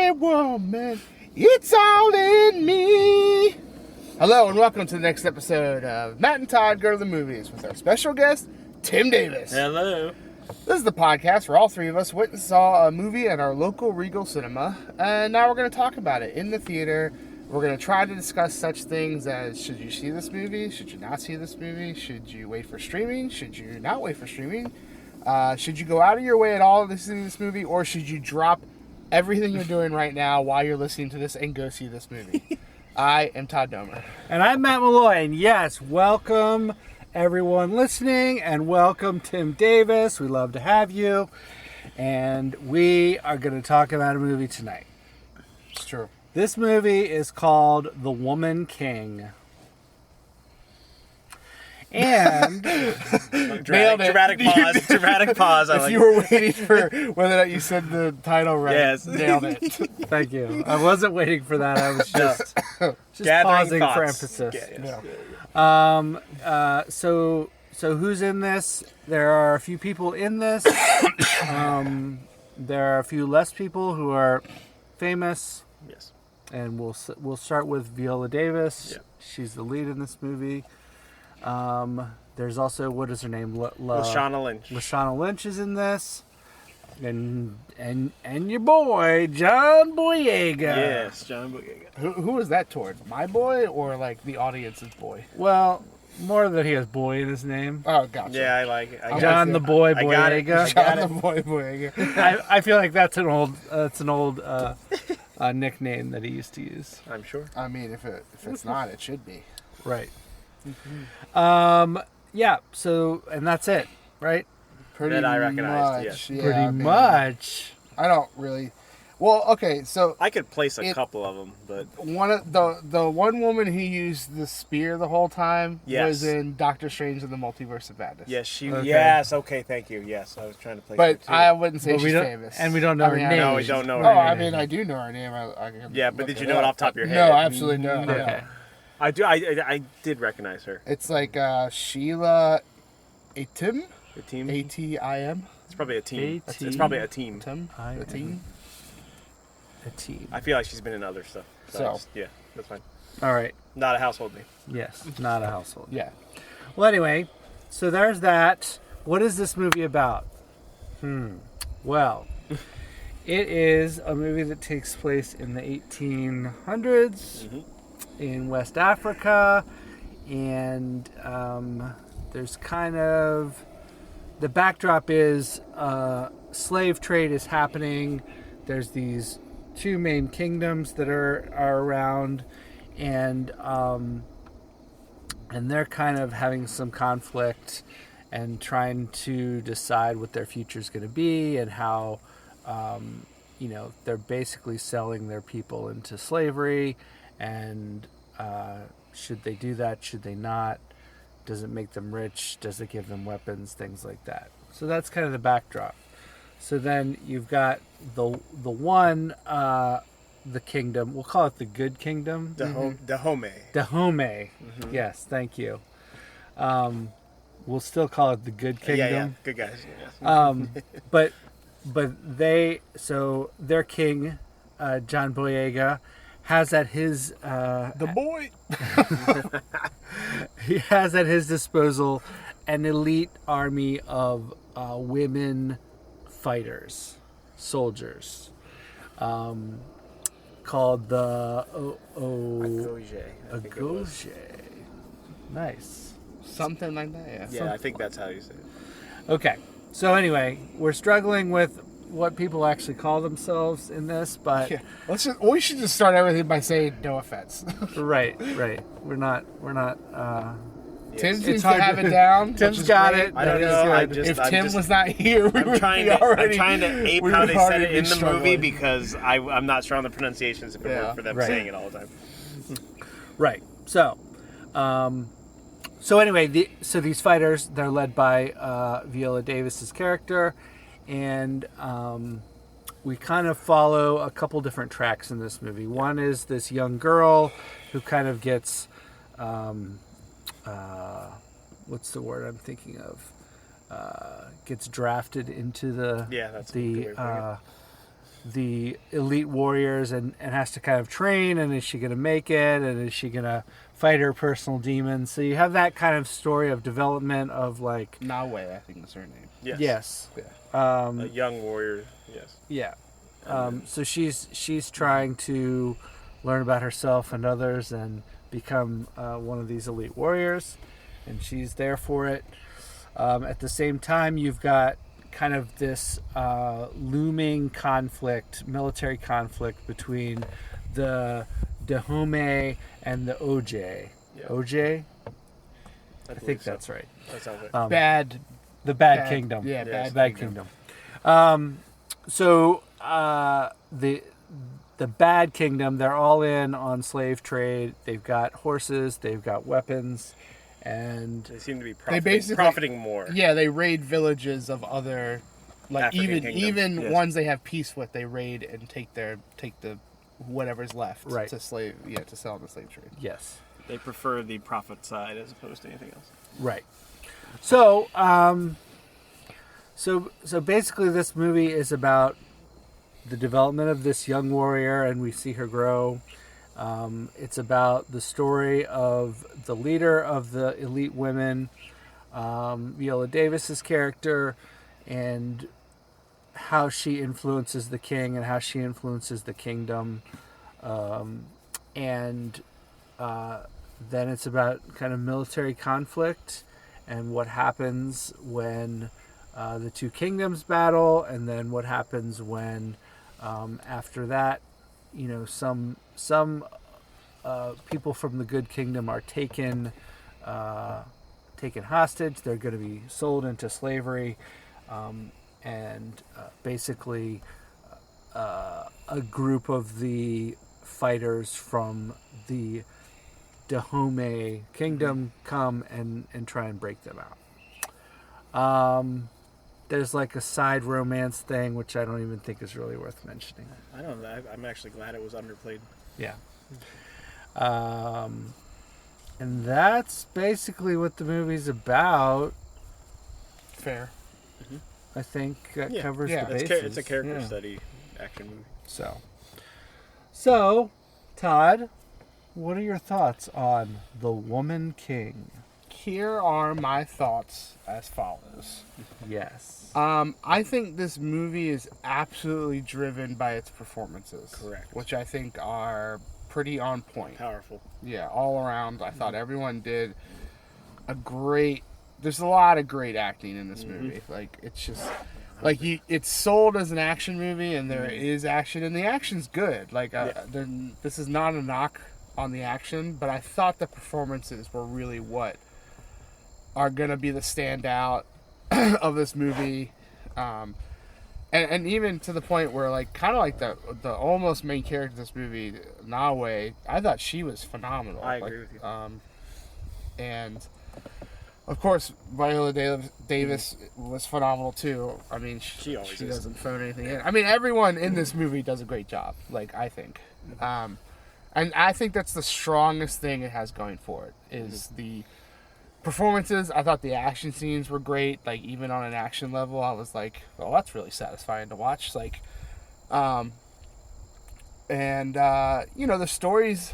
Hey woman, it's all in me. Hello and welcome to the next episode of Matt and Todd Go to the Movies with our special guest, Tim Davis. Hello. This is the podcast where all three of us went and saw a movie at our local Regal cinema, and now we're going to talk about it in the theater. We're going to try to discuss such things as, should you see this movie? Should you not see this movie? Should you wait for streaming? Should you not wait for streaming? Should you go out of your way at all to see this movie, or should you drop everything you're doing right now while you're listening to this and go see this movie? I am Todd Domer. And I'm Matt Malloy, and yes, welcome everyone listening, and welcome Tim Davis. We love to have you. And we are going to talk about a movie tonight. It's true. This movie is called The Woman King. And Dramatic pause. Dramatic pause. If you were waiting for whether or not you said the title right, yes. Nailed it. Thank you. I wasn't waiting for that. I was just pausing for emphasis. So who's in this? There are a few people in this. There are a few less people who are famous. Yes. And we'll start with Viola Davis. Yeah. She's the lead in this movie. There's also, what is her name? Lashana Lynch. Lashana Lynch is in this, and your boy John Boyega. Yes, John Boyega. Who is that toward? My boy or like the audience's boy? Well, more that he has boy in his name. Oh, gotcha. Yeah, I like it. John the boy Boyega. John the boy Boyega. I feel like that's an old nickname that he used to use. I'm sure. I mean, if it's not, it should be. Right. Mm-hmm. Yeah. So, and that's it, right? Pretty that I recognized. Yes. Yeah, Pretty much. I don't really. Well, okay, so I could place a couple of them, but one of the one woman who used the spear the whole time was in Doctor Strange and the Multiverse of Madness. Yes, she. Okay. Yes, okay, thank you. Yes, I was trying to place. But too. I wouldn't say she's famous, and we don't know her name. No, we don't know her name. name. I mean, I do know her name. Yeah, but did you know it off the top of your head? No, absolutely not. Okay. No. I do. I did recognize her. It's like Sheila Atim. The team. A-T-I-M. It's probably a team. A-T- It's probably a team. A team. A team. I feel like she's been in other stuff. So. Yeah, that's fine. All right. Not a household name. Yes, not a household. Yeah. Well, anyway, so there's that. What is this movie about? Well, it is a movie that takes place in the 1800s in West Africa, and there's kind of the backdrop is slave trade is happening. There's these two main kingdoms that are around, and they're kind of having some conflict and trying to decide what their future is going to be, and how they're basically selling their people into slavery, and should they do that, should they not, does it make them rich, does it give them weapons, things like that. So that's kind of the backdrop. So then you've got the kingdom, we'll call it the good kingdom. Dahomey. Dahomey. Yes, thank you. We'll still call it the good kingdom. Yeah, good guys. Yes. But their king, John Boyega, has at his The boy. he has at his disposal an elite army of women fighters, soldiers, called the Agogé. Nice. Something like that, Yeah, I think that's how you say it. Okay. So anyway, we're struggling with what people actually call themselves in this, but we should just start everything by saying no offense. right. We're not. Tim seems to have it down. Tim's got it. I don't know. If Tim was not here, I'm trying to ape how they said it in the movie, because I'm not sure on the pronunciations if it weren't for them saying it all the time. Right. So anyway, these fighters, they're led by Viola Davis's character, and we kind of follow a couple different tracks in this movie. One is this young girl who kind of gets what's the word I'm thinking of? Gets drafted into the the elite warriors and has to kind of train, and is she going to make it, and is she going to fight her personal demons? So you have that kind of story of development of like Nawe, I think is her name. Yes. A young warrior. Yes. Yeah. So she's trying to learn about herself and others and become one of these elite warriors, and she's there for it. At the same time, you've got kind of this looming conflict, military conflict between the Dahomey and the OJ. Yeah. OJ? I think so. That's right. That sounds right. The Bad Kingdom. Yeah, yes. Bad Kingdom. So the Bad Kingdom, they're all in on slave trade. They've got horses, they've got weapons, and they seem to be profiting more. Yeah, they raid villages of other, like African even yes. ones they have peace with. They raid and take the whatever's left to sell in the slave trade. Yes, they prefer the profit side as opposed to anything else. Right. So, so basically, this movie is about the development of this young warrior, and we see her grow. It's about the story of the leader of the elite women, Viola Davis's character, and how she influences the king and how she influences the kingdom. And then it's about kind of military conflict and what happens when the two kingdoms battle, and then what happens when after that, some people from the good kingdom are taken hostage. They're going to be sold into slavery, and basically a group of the fighters from the Dahomey kingdom come and try and break them out. There's like a side romance thing, which I don't even think is really worth mentioning. I don't know. I'm actually glad it was underplayed. Yeah. And that's basically what the movie's about. Fair. Mm-hmm. I think that covers the bases. It's a character study action movie. So, Todd, what are your thoughts on The Woman King? Here are my thoughts as follows. Yes. I think this movie is absolutely driven by its performances. Correct. Which I think are pretty on point. Powerful. Yeah, all around. I thought everyone did there's a lot of great acting in this movie. Like, it's just, like, it's sold as an action movie, and there is action, and the action's good. Like, this is not a knock on the action, but I thought the performances were really what are going to be the standout of this movie. And even to the point where, like, kind of like the almost main character of this movie, Nawe, I thought she was phenomenal. I agree with you. And of course, Viola Davis was phenomenal too. I mean, she doesn't phone anything in. I mean, everyone in this movie does a great job. Like, I think, and I think that's the strongest thing it has going for it is the performances. I thought the action scenes were great. Like, even on an action level, I was like, "Well, that's really satisfying to watch." Like, the story's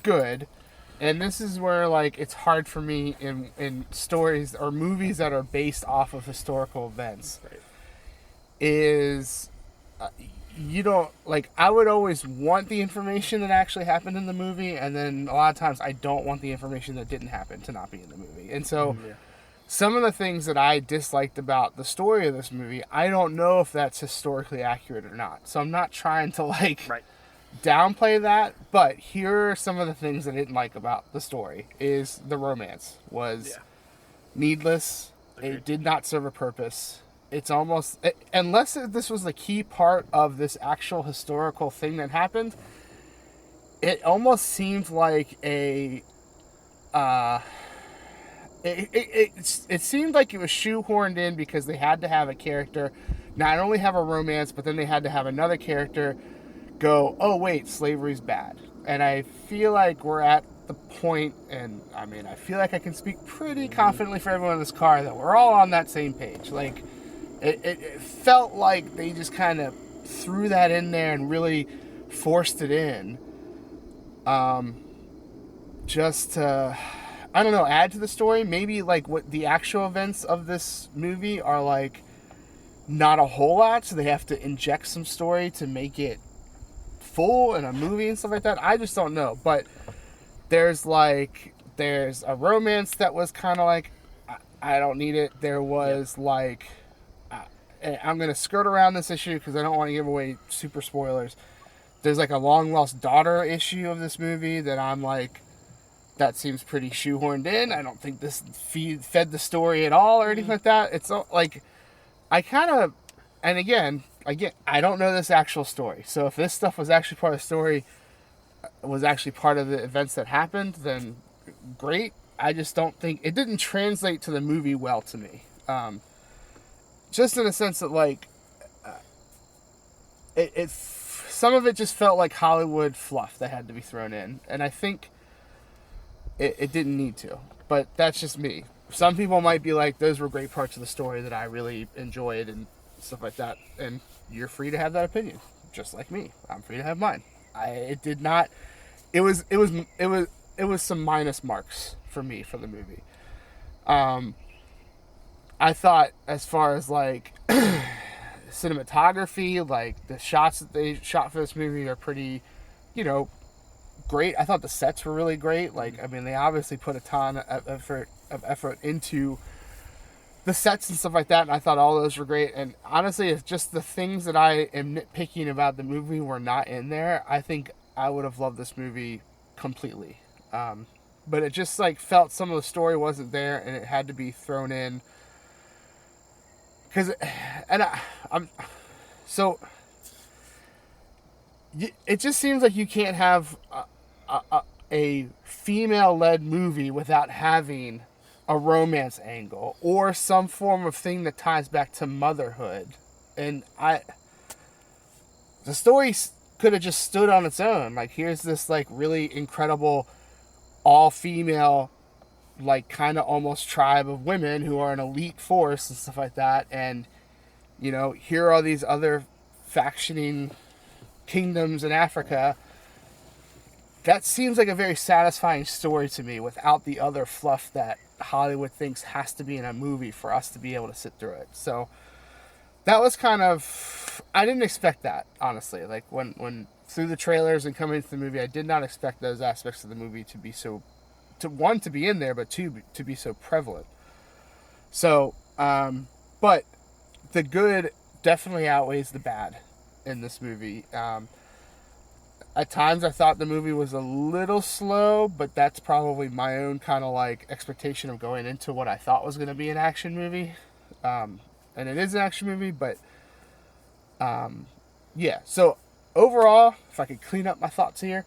good. And this is where, like, it's hard for me in stories or movies that are based off of historical events. Right. You don't, like, I would always want the information that actually happened in the movie, and then a lot of times I don't want the information that didn't happen to not be in the movie. And so some of the things that I disliked about the story of this movie, I don't know if that's historically accurate or not. So I'm not trying to, like... Right. downplay that, but here are some of the things I didn't like about the story. Is the romance was needless. Agreed. It did not serve a purpose. It's almost, unless this was the key part of this actual historical thing that happened, it almost seemed like it seemed like it was shoehorned in because they had to have a character not only have a romance, but then they had to have another character go, oh wait, slavery's bad. And I feel like we're at the point, and I mean, I feel like I can speak pretty confidently for everyone in this car that we're all on that same page. Like, It felt like they just kind of threw that in there and really forced it in. Just to, I don't know, add to the story. Maybe like what the actual events of this movie are like not a whole lot, so they have to inject some story to make it full in a movie and stuff like that. I just don't know. But there's a romance that was kind of like, I don't need it. There was like, I'm going to skirt around this issue because I don't want to give away super spoilers. There's like a long lost daughter issue of this movie that I'm like, that seems pretty shoehorned in. I don't think this fed the story at all or anything like that. It's like, I kind of, and again, I don't know this actual story. So if this stuff was actually part of the story, was actually part of the events that happened, then great. I just don't think, it didn't translate to the movie well to me. Just in the sense that like, some of it just felt like Hollywood fluff that had to be thrown in. And I think it didn't need to, but that's just me. Some people might be like, those were great parts of the story that I really enjoyed and stuff like that. And you're free to have that opinion, just like me. I'm free to have mine. It did not. It was some minus marks for me for the movie. I thought as far as like cinematography, like the shots that they shot for this movie are pretty, great. I thought the sets were really great. Like, I mean, they obviously put a ton of effort into the sets and stuff like that, and I thought all those were great. And honestly, if just the things that I am nitpicking about the movie were not in there, I think I would have loved this movie completely. But it just like felt some of the story wasn't there, and it had to be thrown in. It just seems like you can't have a female-led movie without having a romance angle or some form of thing that ties back to motherhood. And the story could have just stood on its own. Like, here's this like really incredible all-female, like kind of almost tribe of women who are an elite force and stuff like that. And, here are these other factioning kingdoms in Africa. That seems like a very satisfying story to me without the other fluff that Hollywood thinks has to be in a movie for us to be able to sit through it. So that was kind of, I didn't expect that, honestly. Like when through the trailers and coming into the movie, I did not expect those aspects of the movie to be so, to be in there, but two, to be so prevalent. So, but the good definitely outweighs the bad in this movie. At times I thought the movie was a little slow, but that's probably my own kind of like expectation of going into what I thought was going to be an action movie. And it is an action movie, but yeah. So overall, if I could clean up my thoughts here,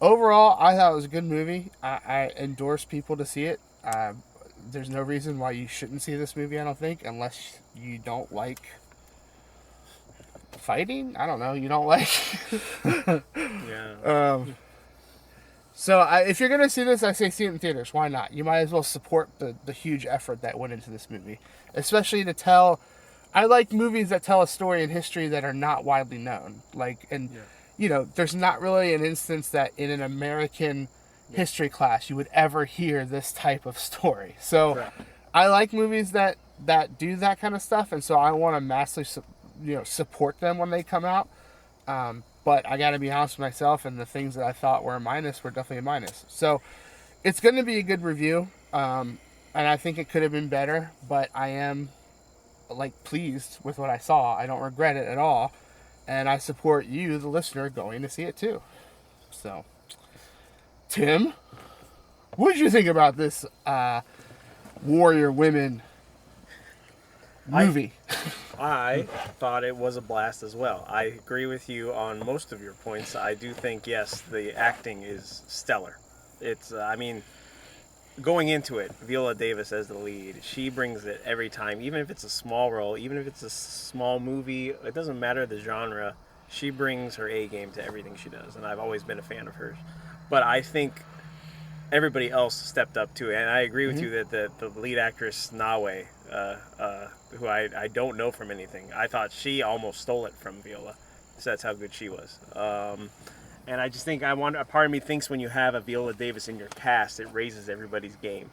overall, I thought it was a good movie. I endorse people to see it. There's no reason why you shouldn't see this movie, I don't think, unless you don't like fighting. I don't know. You don't like. Yeah. So if you're gonna see this, I say see it in theaters. Why not? You might as well support the huge effort that went into this movie, especially to tell. I like movies that tell a story in history that are not widely known. There's not really an instance that in an American history class you would ever hear this type of story. So correct. I like movies that do that kind of stuff, and so I want to massively support them when they come out. But I got to be honest with myself, and the things that I thought were a minus were definitely a minus. So it's going to be a good review, and I think it could have been better, but I am pleased with what I saw. I don't regret it at all, and I support you, the listener, going to see it too. So, Tim, what did you think about this Warrior Women movie? I thought it was a blast as well. I agree with you on most of your points. I do think, yes, the acting is stellar. It's, going into it, Viola Davis as the lead, she brings it every time. Even if it's a small role, even if it's a small movie, it doesn't matter the genre. She brings her A game to everything she does, and I've always been a fan of hers. But I think everybody else stepped up to it. And I agree with you that the lead actress Nawe, who I don't know from anything, I thought she almost stole it from Viola. So that's how good she was. And I just think a part of me thinks when you have a Viola Davis in your cast, it raises everybody's game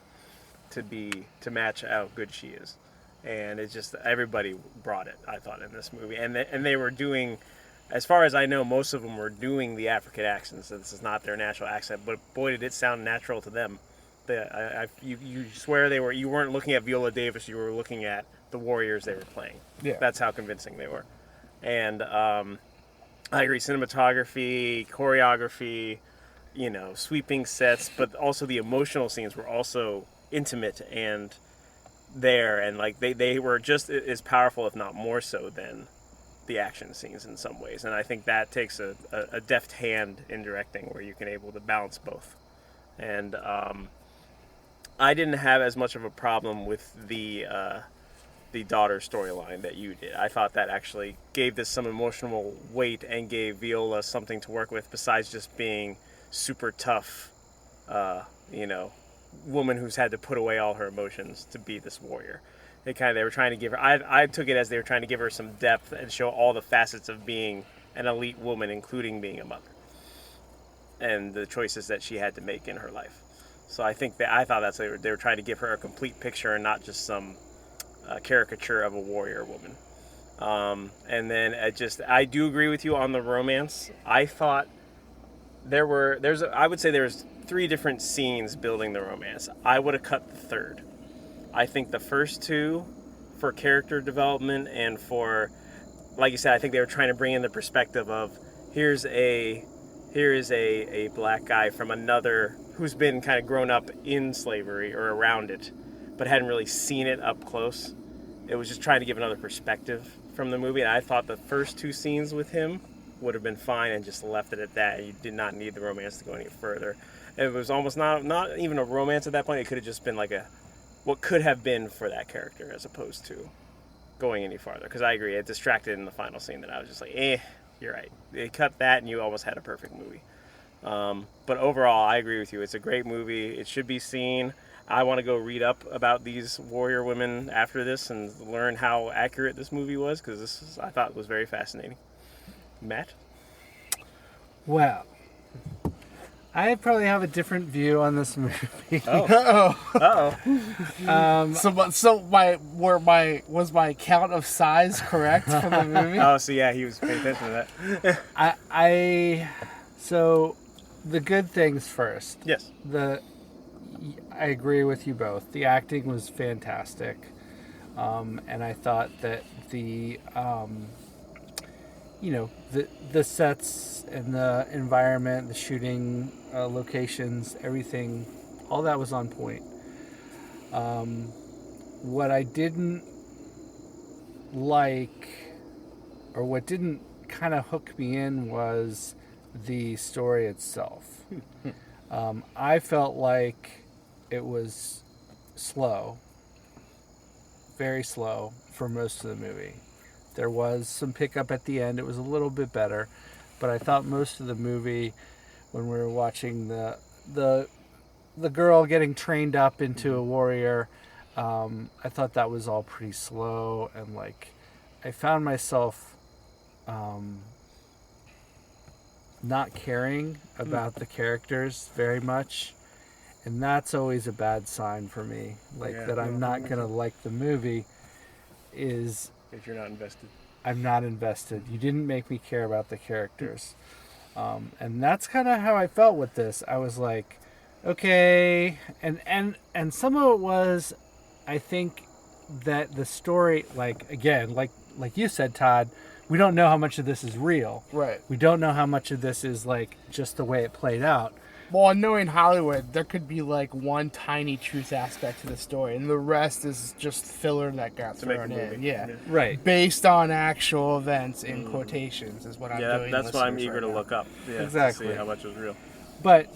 to match how good she is. And it's just everybody brought it, I thought, in this movie. And they were doing, as far as I know, most of them were doing the African accents. So this is not their natural accent, but boy, did it sound natural to them. You swear you weren't looking at Viola Davis, you were looking at the warriors they were playing. Yeah. That's how convincing they were. And I agree, cinematography, choreography, sweeping sets, but also the emotional scenes were also intimate and there, and like they were just as powerful, if not more so, than the action scenes in some ways. And I think that takes a deft hand in directing where you can able to balance both. And I didn't have as much of a problem with the daughter storyline that you did. I thought that actually gave this some emotional weight and gave Viola something to work with besides just being super tough, woman who's had to put away all her emotions to be this warrior. They were trying to give her, I took it as they were trying to give her some depth and show all the facets of being an elite woman, including being a mother and the choices that she had to make in her life. So I thought that's they were trying to give her a complete picture and not just some caricature of a warrior woman. And then I do agree with you on the romance. I thought I would say there's 3 different scenes building the romance. I would have cut the third. I think the first 2 for character development and for, like you said, I think they were trying to bring in the perspective of here is a black guy from another who's been kind of grown up in slavery or around it, but hadn't really seen it up close. It was just trying to give another perspective from the movie, and I thought the first 2 scenes with him would have been fine and just left it at that. You did not need the romance to go any further. It was almost not even a romance at that point. It could have just been like what could have been for that character as opposed to going any farther. Because I agree, it distracted in the final scene that I was just like, you're right. They cut that and you almost had a perfect movie. But overall, I agree with you. It's a great movie. It should be seen. I want to go read up about these warrior women after this and learn how accurate this movie was, because I thought was very fascinating. Matt? Well, I probably have a different view on this movie. Uh-oh. Was my count of size correct for the movie? Oh, so yeah, he was paying attention to that. So the good things first. Yes. I agree with you both. The acting was fantastic, and I thought that the sets and the environment, the shooting locations, everything, all that was on point. What I didn't like, or what didn't kind of hook me in, was the story itself. I felt like it was slow, very slow for most of the movie. There was some pickup at the end. It was a little bit better, but I thought most of the movie, when we were watching the girl getting trained up into a warrior, I thought that was all pretty slow, and like I found myself not caring about the characters very much, and that's always a bad sign for me. That I'm not gonna like the movie is if you're not invested. I'm not invested. You didn't make me care about the characters. And that's kind of how I felt with this. I was like, okay. And some of it was, I think that the story, like you said, Todd, we don't know how much of this is real. Right. We don't know how much of this is like just the way it played out. Well, knowing Hollywood, there could be like one tiny truth aspect to the story, and the rest is just filler that got thrown in. Yeah. Right. Based on actual events in quotations is what I'm doing. Yeah, that's what I'm eager to look up. Yeah, exactly. To see how much was real. But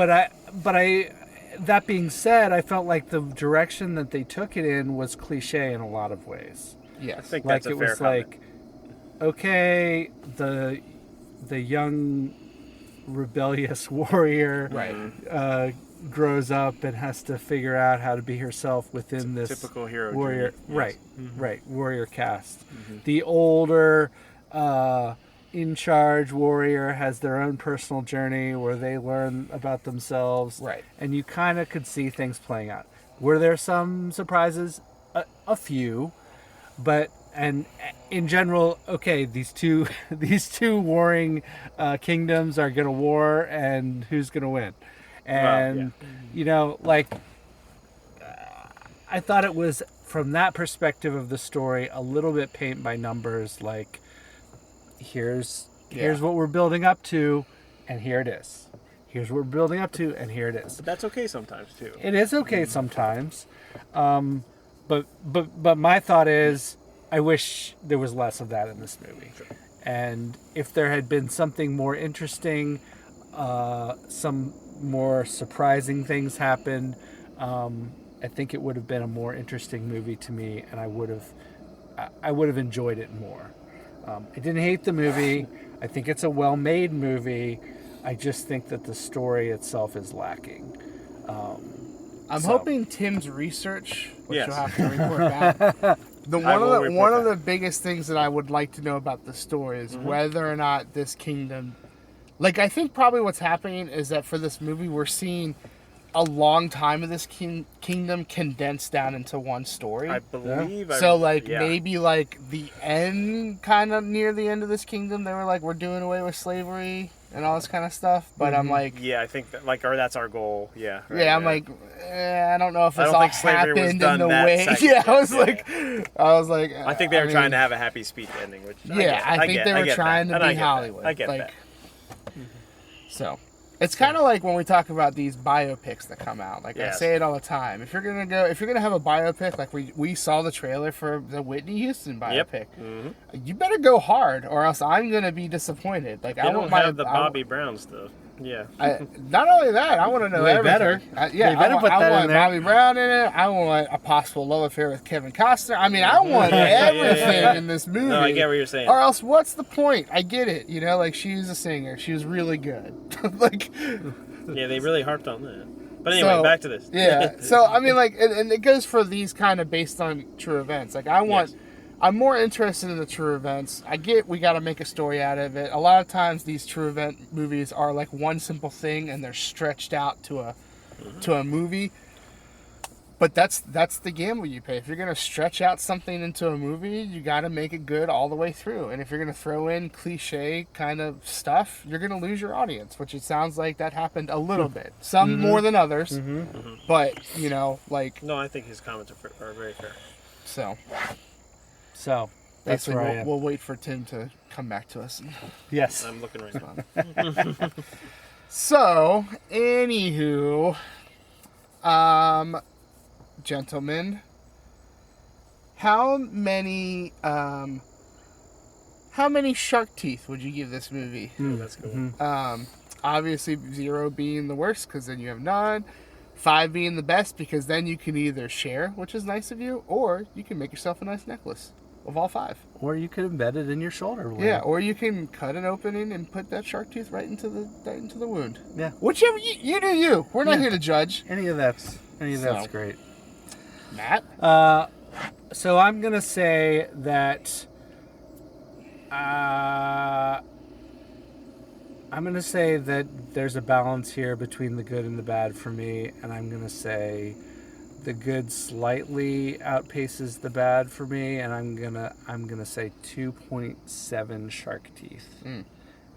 I that being said, I felt like the direction that they took it in was cliche in a lot of ways. Yes. I think Like that's a it fair was comment. like, okay, the young rebellious warrior, Right. grows up and has to figure out how to be herself within this Typical hero warrior. journey. Right, Yes. right. Warrior cast. The older, in charge warrior has their own personal journey where they learn about themselves. Right. And you kind of could see things playing out. Were there some surprises? A few, but and in general, okay, these two warring kingdoms are gonna war, and who's gonna win? And you know, like I thought it was from that perspective of the story a little bit paint by numbers. Like here's what we're building up to, and here it is. Here's what we're building up to, and here it is. But that's okay sometimes too. It is okay sometimes. But my thought is, I wish there was less of that in this movie. Sure. And if there had been something more interesting, some more surprising things happened, I think it would have been a more interesting movie to me, and I would have enjoyed it more. I didn't hate the movie. I think it's a well-made movie. I just think that the story itself is lacking. I'm So. hoping Tim's research, which Yes. you'll have to report back. One of the biggest things that I would like to know about the story is whether or not this kingdom, like I think probably what's happening is that for this movie we're seeing a long time of this kingdom condensed down into one story. I believe. So like maybe like the end, kind of near the end of this kingdom, they were like, we're doing away with slavery and all this kind of stuff. But I'm like, Yeah, I think that, or that's our goal. Yeah. Right, yeah, I'm like, I don't know if I it's don't all think slavery was happened done in the that way. second. Yeah, I was like, I think they were trying to have a happy speech ending, which I think they were trying to be Hollywood. I get like, that. So it's kind of like when we talk about these biopics that come out. Like I Yes. say it all the time. If you're gonna have a biopic, like we saw the trailer for the Whitney Houston biopic, you better go hard, or else I'm gonna be disappointed. Like They I don't want have the Bobby Brown stuff. Yeah. Not only that, I want to know They everything. better. They better put that I in want there. Bobby Brown in it. I want a possible love affair with Kevin Costner. I mean, I want everything in this movie. No, I get what you're saying. Or else, what's the point? I get it. You know, like she's a singer. She was really good. like, Yeah, they really harped on that. But anyway, back to this. Yeah. So I mean, like, and it goes for these kind of based on true events. Like, I'm more interested in the true events. I get we got to make a story out of it. A lot of times these true event movies are like one simple thing and they're stretched out to a movie. But that's the gamble you pay. If you're going to stretch out something into a movie, you got to make it good all the way through. And if you're going to throw in cliche kind of stuff, you're going to lose your audience, which it sounds like that happened a little bit. Some more than others. But, you know, like... No, I think his comments are very fair. So that's basically, where I am. we'll wait for Tim to come back to us. Yes. I'm looking right now. So, anywho, gentlemen, how many shark teeth would you give this movie? That's cool. Obviously 0 being the worst because then you have none, 5 being the best because then you can either share, which is nice of you, or you can make yourself a nice necklace of all 5. Or you could embed it in your shoulder. Yeah, or you can cut an opening and put that shark tooth right into the wound. Yeah. Whichever you do you. We're not here to judge. Any of that's great. Matt? So I'm gonna say that there's a balance here between the good and the bad for me, and I'm gonna say the good slightly outpaces the bad for me, and I'm gonna say 2.7 shark teeth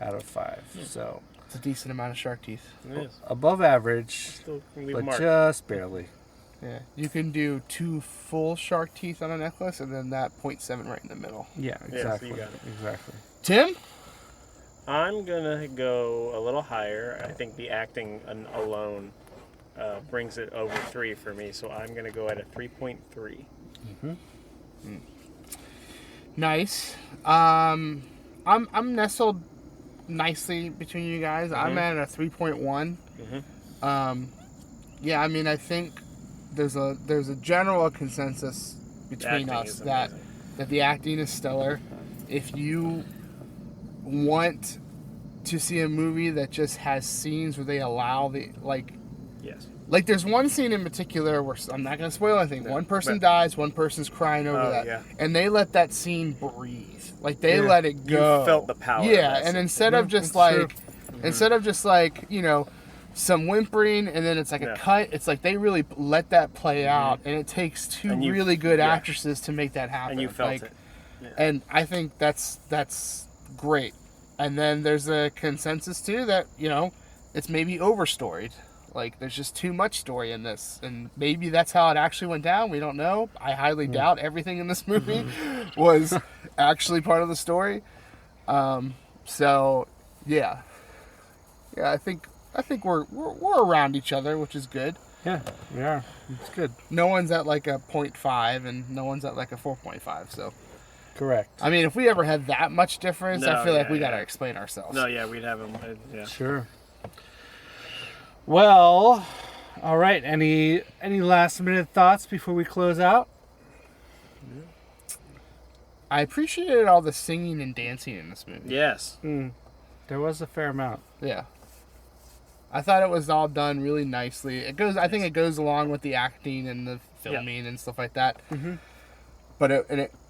out of 5. So It's a decent amount of shark teeth. It is. above average, Still can leave a but mark. just barely. Yeah. You can do 2 full shark teeth on a necklace and then that 0.7 right in the middle. Yeah, so you exactly. got it. Exactly. Tim? I'm gonna go a little higher. I think the acting alone brings it over 3 for me, so I'm gonna go at a 3.3. Nice. I'm nestled nicely between you guys. I'm at a 3.1. Yeah, I mean, I think there's a general consensus between Acting us is that amazing. the acting is stellar. If you want to see a movie that just has scenes where they allow Yes. Like, there's one scene in particular where, I'm not going to spoil anything, No, one person but- dies, one person's crying over Oh, that. yeah. And they let that scene breathe. Like, they Yeah. let it You go. felt the power of Yeah, that and scene. instead of just that's like, true. instead of just like, you know, some whimpering and then it's like Yeah. a cut, it's like they really let that play out, and it takes two And you- really good yeah. actresses to make that happen. And you felt like, it. Yeah. And I think that's great. And then there's a consensus too that, you know, it's maybe overstoried. Like, there's just too much story in this, and maybe that's how it actually went down. We don't know. I highly doubt everything in this movie was actually part of the story. So yeah, I think we're around each other, which is good. Yeah, we are. It's good. No one's at like a 0.5, and no one's at like a 4.5. So, Correct. I mean, if we ever had that much difference, I No, feel like yeah, we gotta yeah. explain ourselves. No, yeah, we'd have them. Yeah. Sure. Well, all right. Any last minute thoughts before we close out? I appreciated all the singing and dancing in this movie. Yes. There was a fair amount. Yeah. I thought it was all done really nicely. I think it goes along with the acting and the filming and stuff like that. Mhm. But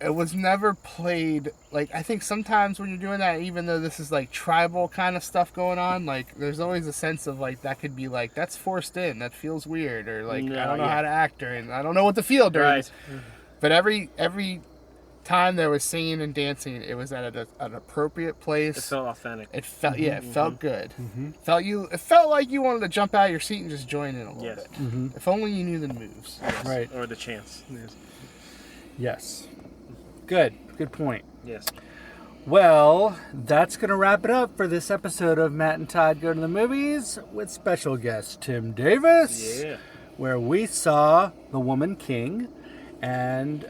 it was never played, like, I think sometimes when you're doing that, even though this is like tribal kind of stuff going on, like, there's always a sense of like, that could be like, that's forced in, that feels weird, or like, No, I don't know yeah. how to act during, I don't know what to feel during. Right. But every time there was singing and dancing, it was at an appropriate place. It felt authentic. It felt it felt good. It felt like you wanted to jump out of your seat and just join in a little Yes. bit. Mhm. If only you knew the moves. Right. Or the chance. Yes. Yes. Good. Good point. Yes. Well, that's going to wrap it up for this episode of Matt and Todd Go to the Movies with special guest Tim Davis, Yeah. where we saw The Woman King, and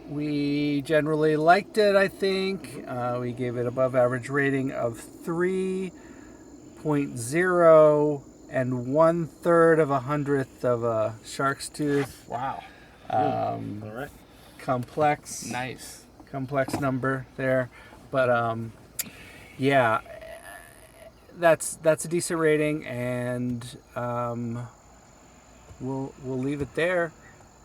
we generally liked it, I think. We gave it above average rating of 3.0 and 1/3 of a hundredth of a shark's tooth. Wow. All right. Complex. Nice. Complex number there, but yeah, that's a decent rating, and we'll leave it there.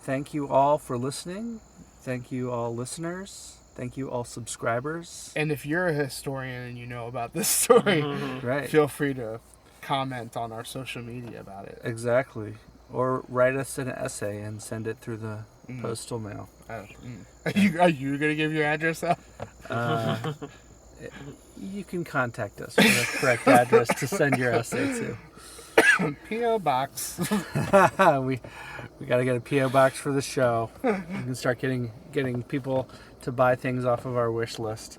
Thank you all for listening. Thank you all listeners. Thank you all subscribers. And if you're a historian and you know about this story, Right. feel free to comment on our social media about it. Exactly. Or write us an essay and send it through the postal mail. Are you gonna give your address out? You can contact us for the correct address to send your essay to. P.O. Box. we got to get a P.O. box for the show. We can start getting people to buy things off of our wish list.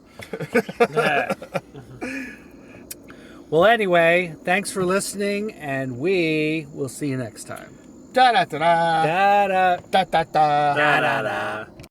Well, anyway, thanks for listening, and we will see you next time. Da da da da Da-da. da da da. Da da da.